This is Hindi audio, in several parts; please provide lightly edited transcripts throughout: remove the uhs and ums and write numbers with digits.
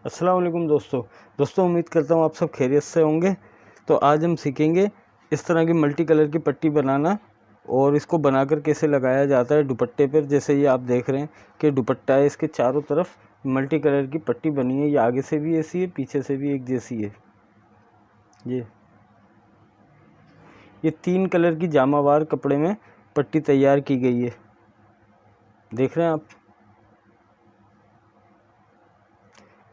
अस्सलाम वालेकुम दोस्तों उम्मीद करता हूँ आप सब खैरियत से होंगे। तो आज हम सीखेंगे इस तरह की मल्टी कलर की पट्टी बनाना और इसको बनाकर कैसे लगाया जाता है दुपट्टे पर। जैसे ये आप देख रहे हैं कि दुपट्टा है, इसके चारों तरफ मल्टी कलर की पट्टी बनी है। ये आगे से भी ऐसी है, पीछे से भी एक जैसी है। ये 3 कलर की जामावार कपड़े में पट्टी तैयार की गई है, देख रहे हैं आप।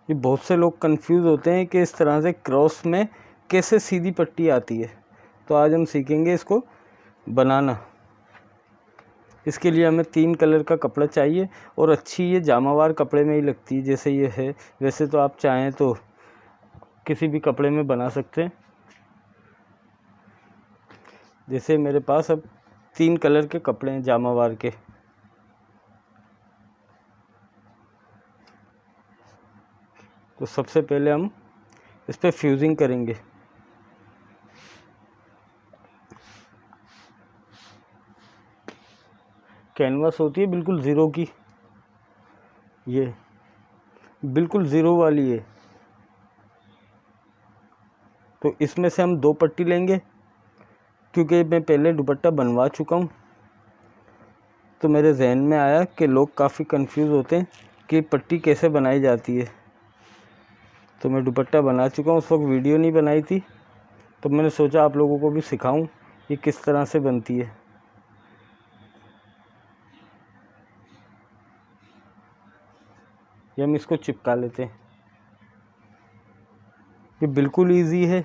ये बहुत से लोग कंफ्यूज होते हैं कि इस तरह से क्रॉस में कैसे सीधी पट्टी आती है। तो आज हम सीखेंगे इसको बनाना। इसके लिए हमें 3 कलर का कपड़ा चाहिए और अच्छी ये जामावार कपड़े में ही लगती है जैसे ये है। वैसे तो आप चाहें तो किसी भी कपड़े में बना सकते हैं। जैसे मेरे पास अब 3 कलर के कपड़े हैं जामावार के। तो सबसे पहले हम इस पर फ्यूजिंग करेंगे। कैनवास होती है बिल्कुल ज़ीरो की, ये बिल्कुल ज़ीरो वाली है। तो इसमें से हम 2 पट्टी लेंगे, क्योंकि मैं पहले दुपट्टा बनवा चुका हूँ। तो मेरे जहन में आया कि लोग काफ़ी कंफ्यूज होते हैं कि पट्टी कैसे बनाई जाती है। तो मैं दुपट्टा बना चुका हूँ, उस वक्त वीडियो नहीं बनाई थी, तो मैंने सोचा आप लोगों को भी सिखाऊं ये किस तरह से बनती है। ये हम इसको चिपका लेते हैं। ये बिल्कुल इजी है।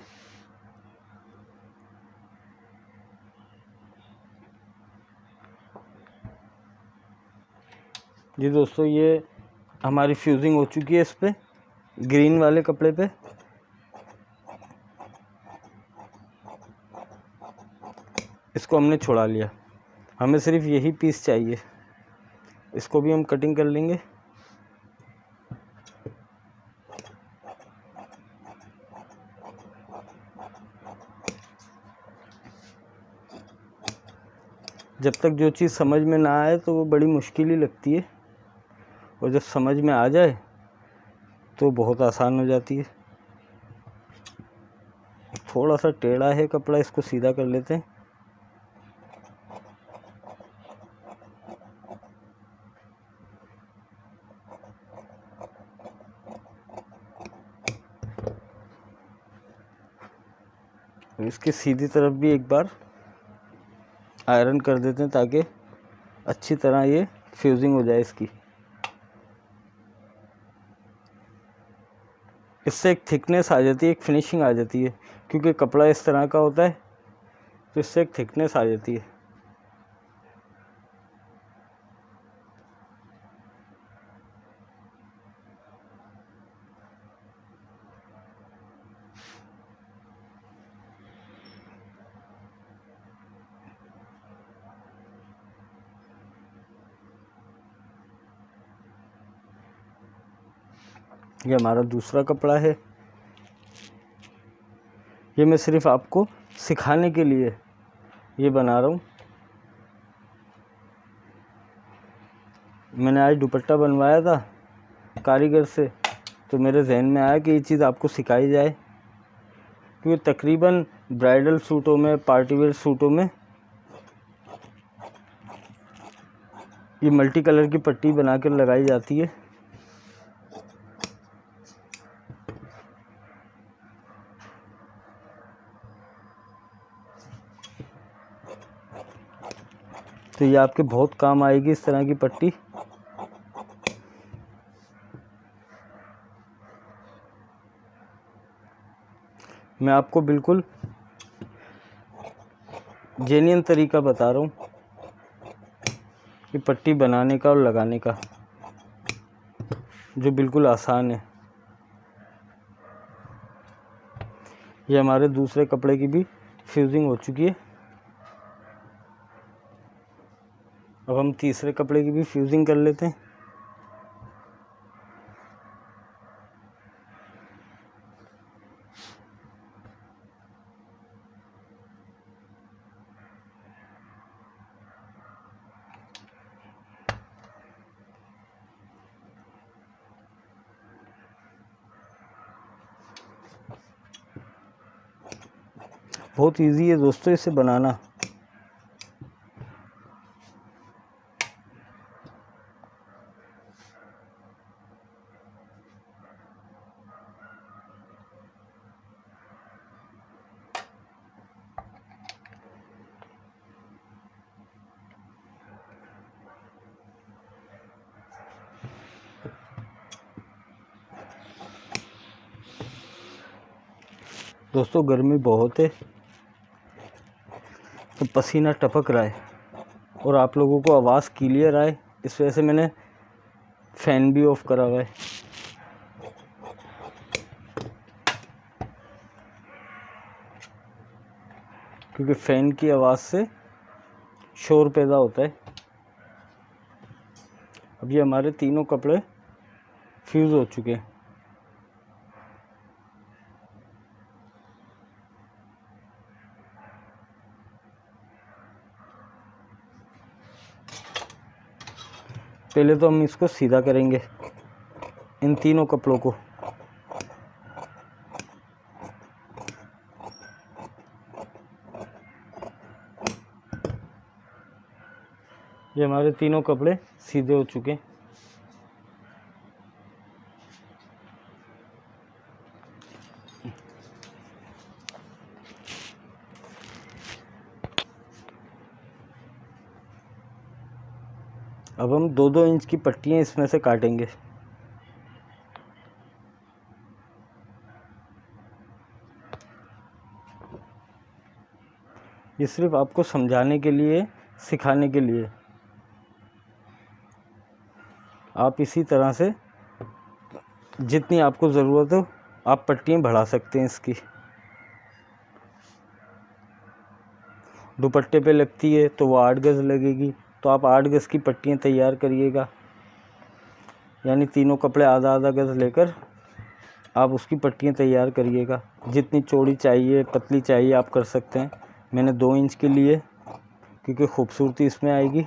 जी दोस्तों, ये हमारी फ्यूजिंग हो चुकी है इस पे, ग्रीन वाले कपड़े पे। इसको हमने छुड़ा लिया, हमें सिर्फ यही पीस चाहिए। इसको भी हम कटिंग कर लेंगे। जब तक जो चीज़ समझ में ना आए तो वो बड़ी मुश्किल ही लगती है, और जब समझ में आ जाए तो बहुत आसान हो जाती है। थोड़ा सा टेढ़ा है कपड़ा, इसको सीधा कर लेते हैं। इसकी सीधी तरफ भी एक बार आयरन कर देते हैं ताकि अच्छी तरह ये फ्यूजिंग हो जाए इसकी। इससे एक थिकनेस आ जाती है, एक फिनिशिंग आ जाती है, क्योंकि कपड़ा इस तरह का होता है तो इससे एक थिकनेस आ जाती है। ये हमारा दूसरा कपड़ा है। ये मैं सिर्फ आपको सिखाने के लिए ये बना रहा हूँ। मैंने आज दुपट्टा बनवाया था कारीगर से, तो मेरे जहन में आया कि ये चीज़ आपको सिखाई जाए, क्योंकि तकरीबन ब्राइडल सूटों में, पार्टी वेयर सूटों में ये मल्टी कलर की पट्टी बनाकर लगाई जाती है। तो ये आपके बहुत काम आएगी इस तरह की पट्टी। मैं आपको बिल्कुल जेन्युइन तरीका बता रहा हूँ कि पट्टी बनाने का और लगाने का, जो बिल्कुल आसान है। ये हमारे दूसरे कपड़े की भी फ्यूजिंग हो चुकी है। अब हम तीसरे कपड़े की भी फ्यूजिंग कर लेते हैं। बहुत इजी है दोस्तों इसे बनाना। दोस्तों गर्मी बहुत है तो पसीना टपक रहा है और आप लोगों को आवाज़ क्लियर आए इस वजह से मैंने फ़ैन भी ऑफ करा हुआ है। क्योंकि फ़ैन की आवाज़ से शोर पैदा होता है। अब ये हमारे तीनों कपड़े फ्यूज़ हो चुके हैं। पहले तो हम इसको सीधा करेंगे इन तीनों कपड़ों को। ये हमारे तीनों कपड़े सीधे हो चुके हैं। अब हम 2-2 इंच की पट्टियाँ इसमें से काटेंगे। ये सिर्फ आपको समझाने के लिए, सिखाने के लिए। आप इसी तरह से जितनी आपको ज़रूरत हो आप पट्टियाँ बढ़ा सकते हैं इसकी। दुपट्टे पे लगती है तो वो 8 गज़ लगेगी, तो आप 8 गज़ की पट्टियाँ तैयार करिएगा। यानी तीनों कपड़े आधा आधा गज़ लेकर आप उसकी पट्टियाँ तैयार करिएगा। जितनी चौड़ी चाहिए, पतली चाहिए आप कर सकते हैं। मैंने 2 इंच के लिए, क्योंकि खूबसूरती इसमें आएगी।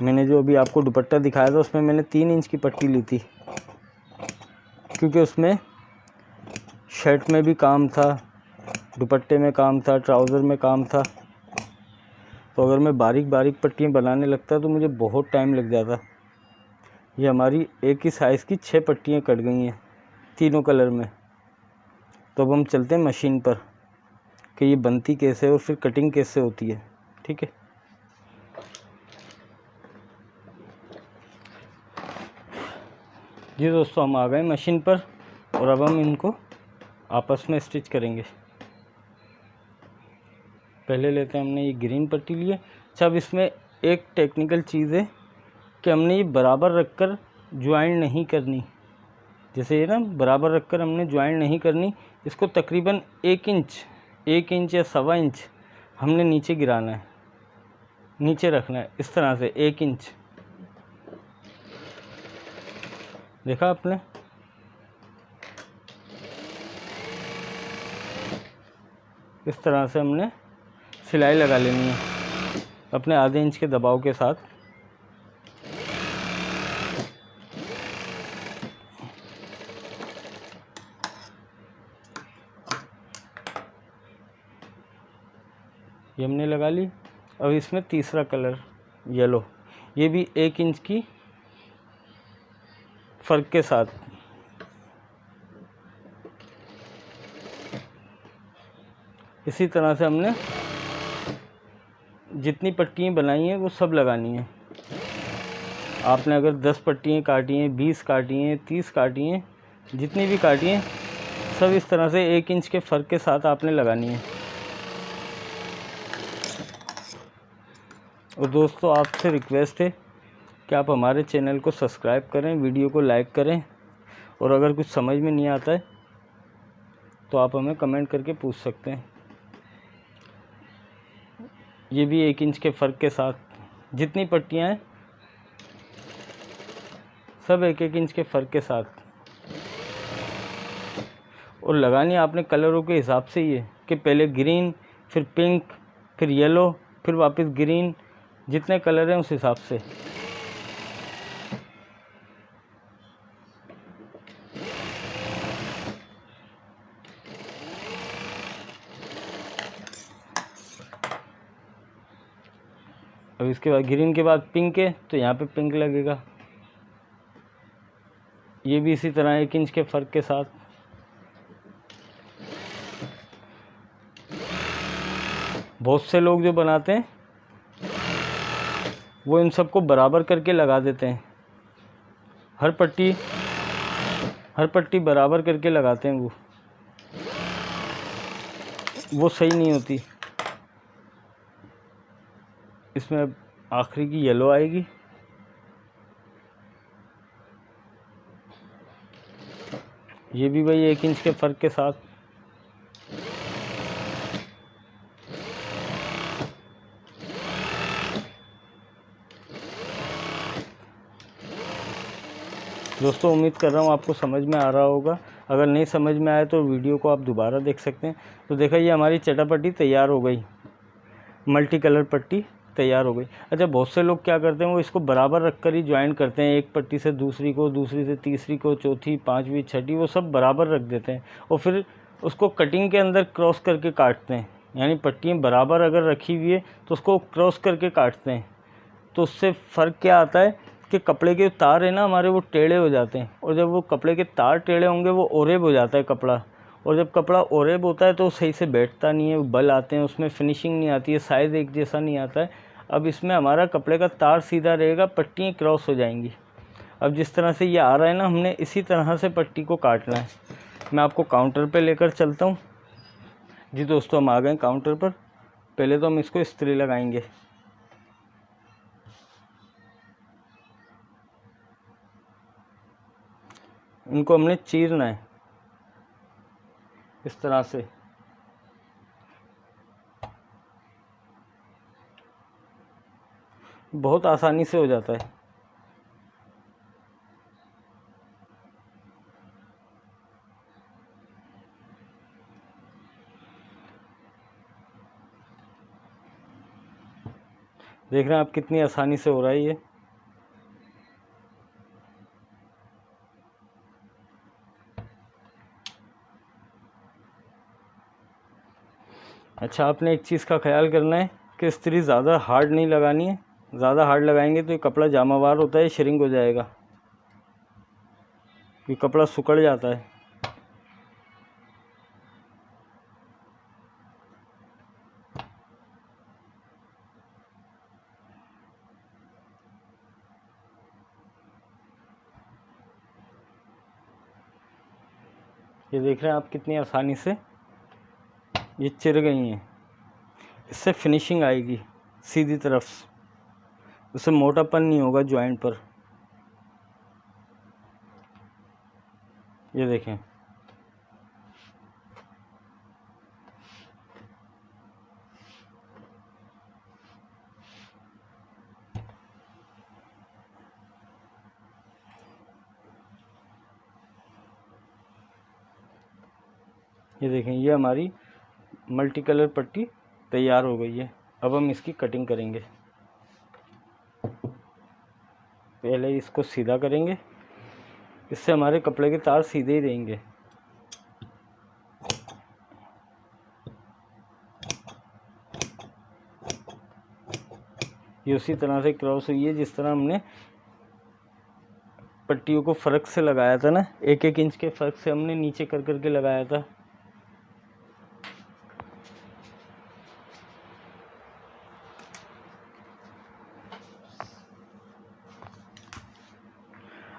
मैंने जो अभी आपको दुपट्टा दिखाया था उसमें मैंने 3 इंच की पट्टी ली थी, क्योंकि उसमें शर्ट में भी काम था, दुपट्टे में काम था, ट्राउज़र में काम था। तो अगर मैं बारीक बारीक पट्टियाँ बनाने लगता तो मुझे बहुत टाइम लग जाता। ये हमारी एक ही साइज़ की 6 पट्टियाँ कट गई हैं तीनों कलर में। तो अब हम चलते हैं मशीन पर कि ये बनती कैसे है और फिर कटिंग कैसे होती है। ठीक है। जी दोस्तों, हम आ गए मशीन पर और अब हम इनको आपस में स्टिच करेंगे। पहले लेते हैं हमने ये ग्रीन पट्टी ली है। अच्छा, अब इसमें एक टेक्निकल चीज़ है कि हमने ये बराबर रखकर ज्वाइन नहीं करनी। जैसे ये ना बराबर रखकर हमने ज्वाइन नहीं करनी, इसको तकरीबन 1 इंच या 1.25 इंच हमने नीचे गिराना है, नीचे रखना है इस तरह से 1 इंच। देखा आपने? इस तरह से हमने सिलाई लगा लेनी है अपने आधे इंच के दबाव के साथ। ये हमने लगा ली। अब इसमें तीसरा कलर येलो, ये भी 1 इंच की फ़र्क के साथ इसी तरह से हमने जितनी पट्टियाँ बनाई हैं वो सब लगानी है। आपने अगर 10 पट्टियाँ काटी हैं, 20 काटी हैं, 30 काटी हैं, जितनी भी काटी हैं सब इस तरह से 1 इंच के फ़र्क के साथ आपने लगानी है। और दोस्तों, आपसे रिक्वेस्ट है कि आप हमारे चैनल को सब्सक्राइब करें, वीडियो को लाइक करें, और अगर कुछ समझ में नहीं आता है तो आप हमें कमेंट करके पूछ सकते हैं। ये भी 1 इंच के फ़र्क के साथ जितनी पट्टियाँ हैं सब 1-1 इंच के फ़र्क के साथ। और लगानी आपने कलरों के हिसाब से ही है कि पहले ग्रीन, फिर पिंक, फिर येलो, फिर वापस ग्रीन, जितने कलर हैं उस हिसाब से। अब इसके बाद ग्रीन के बाद पिंक है तो यहाँ पे पिंक लगेगा। ये भी इसी तरह 1 इंच के फ़र्क के साथ। बहुत से लोग जो बनाते हैं वो इन सबको बराबर करके लगा देते हैं। हर पट्टी बराबर करके लगाते हैं, वो सही नहीं होती। इसमें अब आखिरी की येलो आएगी। ये भी वही 1 इंच के फ़र्क के साथ। दोस्तों उम्मीद कर रहा हूँ आपको समझ में आ रहा होगा। अगर नहीं समझ में आए तो वीडियो को आप दोबारा देख सकते हैं। तो देखा, ये हमारी चटापट्टी तैयार हो गई, मल्टी कलर पट्टी तैयार हो गई। अच्छा, बहुत से लोग क्या करते हैं, वो इसको बराबर रख कर ही ज्वाइन करते हैं। एक पट्टी से दूसरी को, दूसरी से तीसरी को, चौथी, पांचवी, छठी, वो सब बराबर रख देते हैं और फिर उसको कटिंग के अंदर क्रॉस करके काटते हैं। यानी पट्टियाँ बराबर अगर रखी हुई है तो उसको क्रॉस करके काटते हैं। तो उससे फ़र्क क्या आता है कि कपड़े के तार है ना हमारे, वो टेढ़े हो जाते हैं। और जब वो कपड़े के तार टेढ़े होंगे वो ओरेब हो जाता है कपड़ा। और जब कपड़ा ओरेब होता है तो सही से बैठता नहीं है, बल आते हैं उसमें, फिनिशिंग नहीं आती है, साइज़ एक जैसा नहीं आता है। अब इसमें हमारा कपड़े का तार सीधा रहेगा, पट्टियाँ क्रॉस हो जाएंगी। अब जिस तरह से ये आ रहा है ना, हमने इसी तरह से पट्टी को काटना है। मैं आपको काउंटर पे लेकर चलता हूँ। जी दोस्तों, हम आ गए काउंटर पर। पहले तो हम इसको इस्त्री लगाएंगे। इनको हमने चीरना है इस तरह से। बहुत आसानी से हो जाता है। देख रहे हैं आप कितनी आसानी से हो रहा है ये। अच्छा, आपने एक चीज़ का ख्याल करना है कि इस्त्री ज़्यादा हार्ड नहीं लगानी है। ज़्यादा हार्ड लगाएंगे तो ये कपड़ा जामावार होता है, श्रिंक हो जाएगा, ये कपड़ा सिकुड़ जाता है। ये देख रहे हैं आप कितनी आसानी से ये चिर गई हैं। इससे फिनिशिंग आएगी सीधी तरफ, उससे मोटापन नहीं होगा जॉइंट पर। ये देखें, ये देखें, ये हमारी मल्टी कलर पट्टी तैयार हो गई है। अब हम इसकी कटिंग करेंगे। पहले इसको सीधा करेंगे, इससे हमारे कपड़े के तार सीधे ही रहेंगे। ये उसी तरह से क्रॉस हुई है जिस तरह हमने पट्टियों को फ़र्क से लगाया था ना, 1-1 इंच के फ़र्क से हमने नीचे कर करके लगाया था।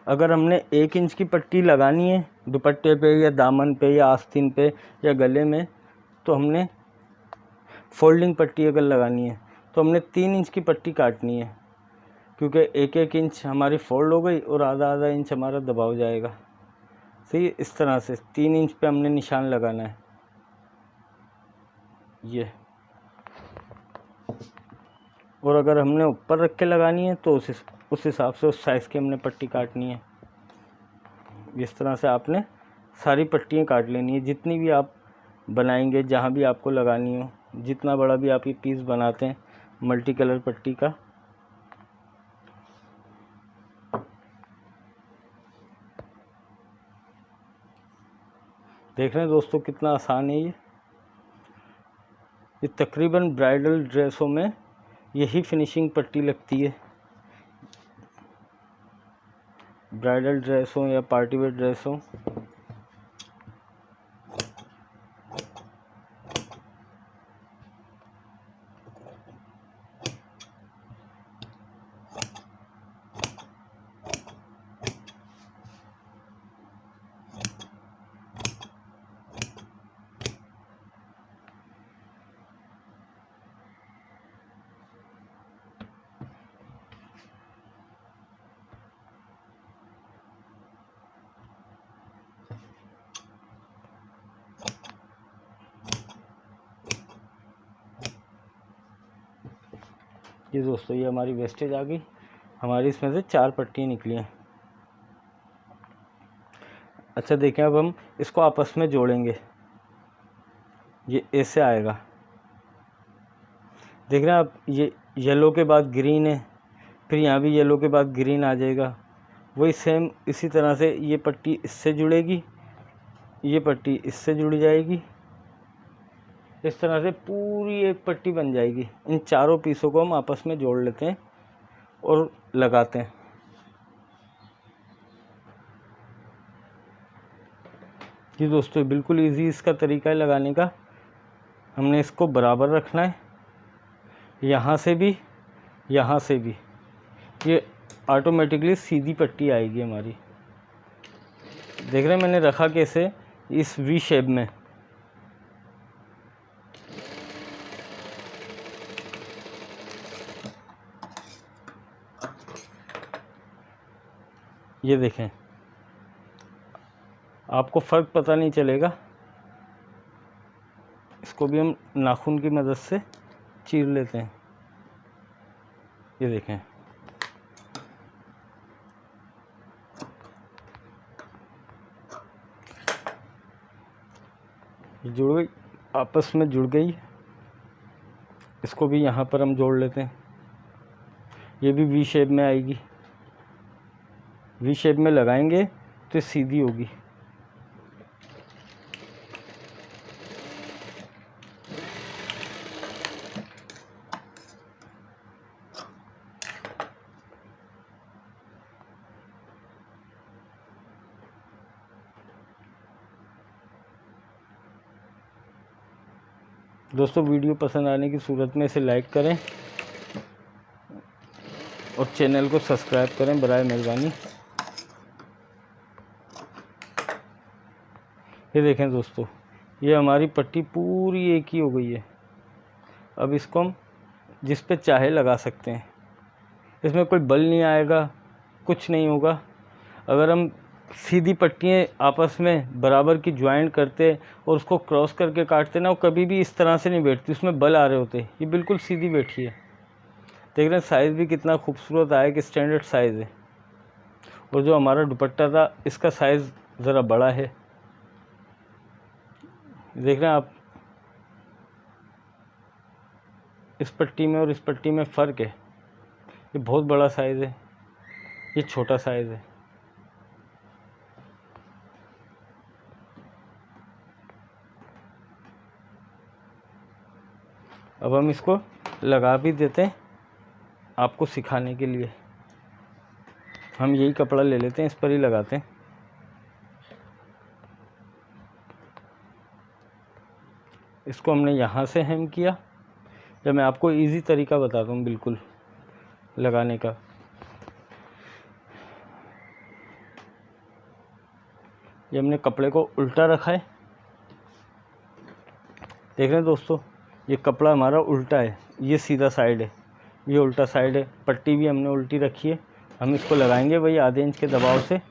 अगर हमने 1 इंच की पट्टी लगानी है दुपट्टे पे या दामन पे या आस्तीन पे या गले में, तो हमने फोल्डिंग पट्टी अगर लगानी है तो हमने 3 इंच की पट्टी काटनी है, क्योंकि 1-1 इंच हमारी फोल्ड हो गई और आधा इंच हमारा दबाव जाएगा। सही, इस तरह से 3 इंच पे हमने निशान लगाना है ये। और अगर हमने ऊपर रख के लगानी है तो उस हिसाब से उस साइज़ की हमने पट्टी काटनी है। इस तरह से आपने सारी पट्टियाँ काट लेनी है, जितनी भी आप बनाएंगे, जहाँ भी आपको लगानी हो, जितना बड़ा भी आप ये पीस बनाते हैं मल्टी कलर पट्टी का। देख रहे हैं दोस्तों कितना आसान है ये। तकरीबन ब्राइडल ड्रेसों में यही फिनिशिंग पट्टी लगती है, ब्राइडल ड्रेस हो या पार्टी वेयर ड्रेस हो। ये दोस्तों ये हमारी वेस्टेज आ गई, हमारी इसमें से 4 पट्टियाँ निकली हैं। अच्छा देखें, अब हम इसको आपस में जोड़ेंगे, ये ऐसे आएगा, देख रहे हैं आप, ये येलो के बाद ग्रीन है, फिर यहाँ भी येलो के बाद ग्रीन आ जाएगा। वही सेम इसी तरह से ये पट्टी इससे जुड़ेगी, ये पट्टी इससे जुड़ जाएगी, इस तरह से पूरी एक पट्टी बन जाएगी। इन चारों पीसों को हम आपस में जोड़ लेते हैं और लगाते हैं। जी दोस्तों बिल्कुल इजी इसका तरीका है लगाने का। हमने इसको बराबर रखना है, यहाँ से भी यहाँ से भी, ये ऑटोमेटिकली सीधी पट्टी आएगी हमारी। देख रहे हैं मैंने रखा कैसे, इस वी शेप में। ये देखें, आपको फ़र्क पता नहीं चलेगा। इसको भी हम नाखून की मदद से चीर लेते हैं। ये देखें, जुड़ गई, आपस में जुड़ गई। इसको भी यहाँ पर हम जोड़ लेते हैं, ये भी वी शेप में आएगी। वी शेप में लगाएंगे तो सीधी होगी। दोस्तों वीडियो पसंद आने की सूरत में इसे लाइक करें और चैनल को सब्सक्राइब करें बराए मेहरबानी। ये देखें दोस्तों, ये हमारी पट्टी पूरी एक ही हो गई है। अब इसको हम जिस पे चाहे लगा सकते हैं, इसमें कोई बल नहीं आएगा, कुछ नहीं होगा। अगर हम सीधी पट्टियाँ आपस में बराबर की ज्वाइंट करते और उसको क्रॉस करके काटते ना, वो कभी भी इस तरह से नहीं बैठती, उसमें बल आ रहे होते। ये बिल्कुल सीधी बैठी है। देख रहे हैं साइज़ भी कितना खूबसूरत आया कि स्टैंडर्ड साइज़ है। और जो हमारा दुपट्टा था इसका साइज़ ज़रा बड़ा है। देख रहे हैं आप, इस पट्टी में और इस पट्टी में फ़र्क है। ये बहुत बड़ा साइज़ है, ये छोटा साइज़ है। अब हम इसको लगा भी देते हैं आपको सिखाने के लिए। हम यही कपड़ा ले लेते हैं, इस पर ही लगाते हैं। इसको हमने यहाँ से हेम किया। जब मैं आपको इजी तरीका बताता हूँ बिल्कुल लगाने का। ये हमने कपड़े को उल्टा रखा है। देख रहे हैं दोस्तों, ये कपड़ा हमारा उल्टा है, ये सीधा साइड है, ये उल्टा साइड है। पट्टी भी हमने उल्टी रखी है। हम इसको लगाएंगे वही आधे इंच के दबाव से।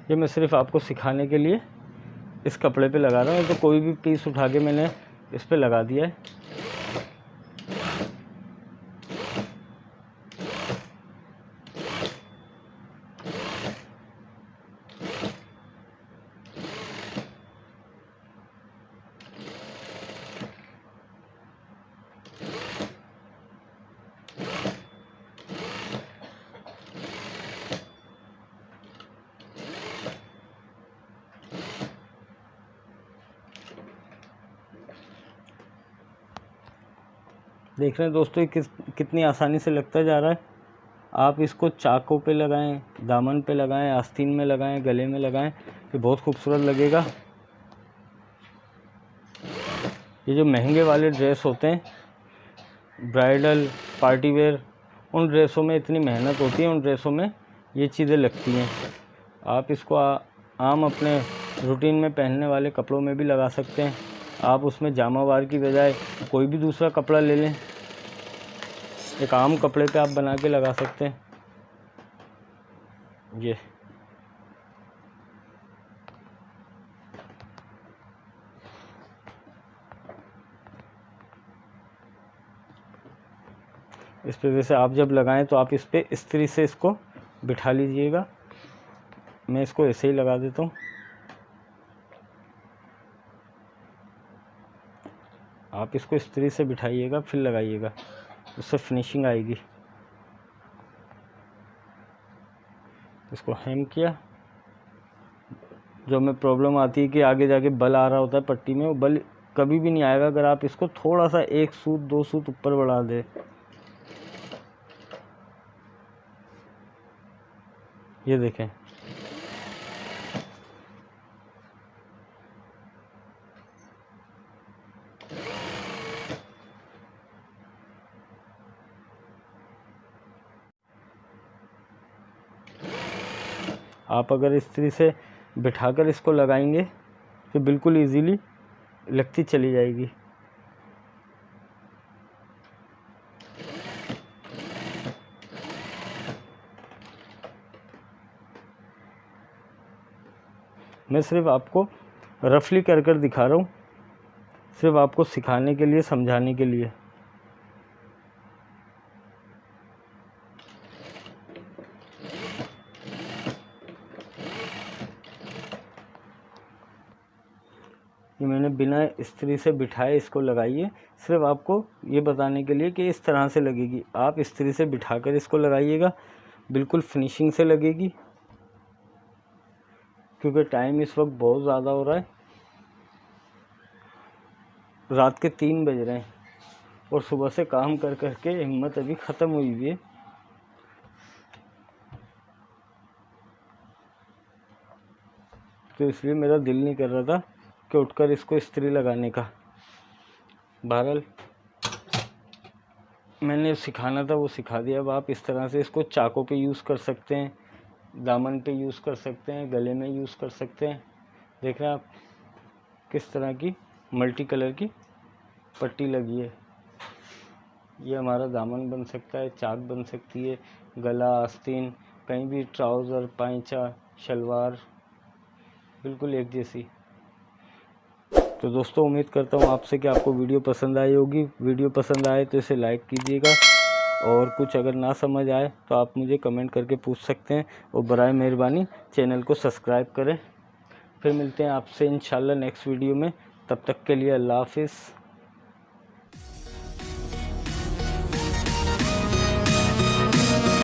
ये मैं सिर्फ आपको सिखाने के लिए इस कपड़े पे लगा रहा हूँ। तो कोई भी पीस उठा के मैंने इस पे लगा दिया है। देख रहे हैं दोस्तों ये कितनी आसानी से लगता जा रहा है। आप इसको चाकों पे लगाएं, दामन पे लगाएं, आस्तीन में लगाएं, गले में लगाएं, ये बहुत खूबसूरत लगेगा। ये जो महंगे वाले ड्रेस होते हैं ब्राइडल पार्टी वेयर, उन ड्रेसों में इतनी मेहनत होती है, उन ड्रेसों में ये चीज़ें लगती हैं। आप इसको आम अपने रूटीन में पहनने वाले कपड़ों में भी लगा सकते हैं। आप उसमें जामावार की बजाय कोई भी दूसरा कपड़ा ले लें, एक आम कपड़े पे आप बना के लगा सकते हैं। ये इस पे वैसे आप जब लगाएं तो आप इस पे इस्त्री से इसको बिठा लीजिएगा। मैं इसको ऐसे ही लगा देता हूँ। आप इसको इस्त्री से बिठाइएगा फिर लगाइएगा, उससे फिनिशिंग आएगी। इसको हेम किया। जो हमें प्रॉब्लम आती है कि आगे जाके बल आ रहा होता है पट्टी में, वो बल कभी भी नहीं आएगा अगर आप इसको थोड़ा सा 1 सूत 2 सूत ऊपर बढ़ा दें। ये देखें, आप अगर इस्त्री से बिठाकर इसको लगाएंगे तो बिल्कुल इजीली लगती चली जाएगी। मैं सिर्फ आपको रफली कर दिखा रहा हूँ, सिर्फ आपको सिखाने के लिए, समझाने के लिए। ये मैंने बिना इस्त्री से बिठाए इसको लगाइए, सिर्फ आपको ये बताने के लिए कि इस तरह से लगेगी। आप इस्त्री से बिठाकर इसको लगाइएगा, बिल्कुल फिनिशिंग से लगेगी। क्योंकि टाइम इस वक्त बहुत ज़्यादा हो रहा है, रात के 3 बज रहे हैं और सुबह से काम कर के हिम्मत अभी ख़त्म हुई हुई है। तो इसलिए मेरा दिल नहीं कर रहा था कि उठकर इसको इस्त्री लगाने का। बहरहाल मैंने सिखाना था वो सिखा दिया। अब आप इस तरह से इसको चाकों पे यूज़ कर सकते हैं, दामन पे यूज़ कर सकते हैं, गले में यूज़ कर सकते हैं। देख रहे हैं आप किस तरह की मल्टी कलर की पट्टी लगी है। ये हमारा दामन बन सकता है, चाक बन सकती है, गला, आस्तीन, कहीं भी ट्राउज़र, पायंचा, शलवार बिल्कुल एक जैसी। तो दोस्तों उम्मीद करता हूँ आपसे कि आपको वीडियो पसंद आई होगी। वीडियो पसंद आए तो इसे लाइक कीजिएगा, और कुछ अगर ना समझ आए तो आप मुझे कमेंट करके पूछ सकते हैं, और बराए मेहरबानी चैनल को सब्सक्राइब करें। फिर मिलते हैं आपसे इंशाल्लाह नेक्स्ट वीडियो में। तब तक के लिए अल्लाह हाफिज़।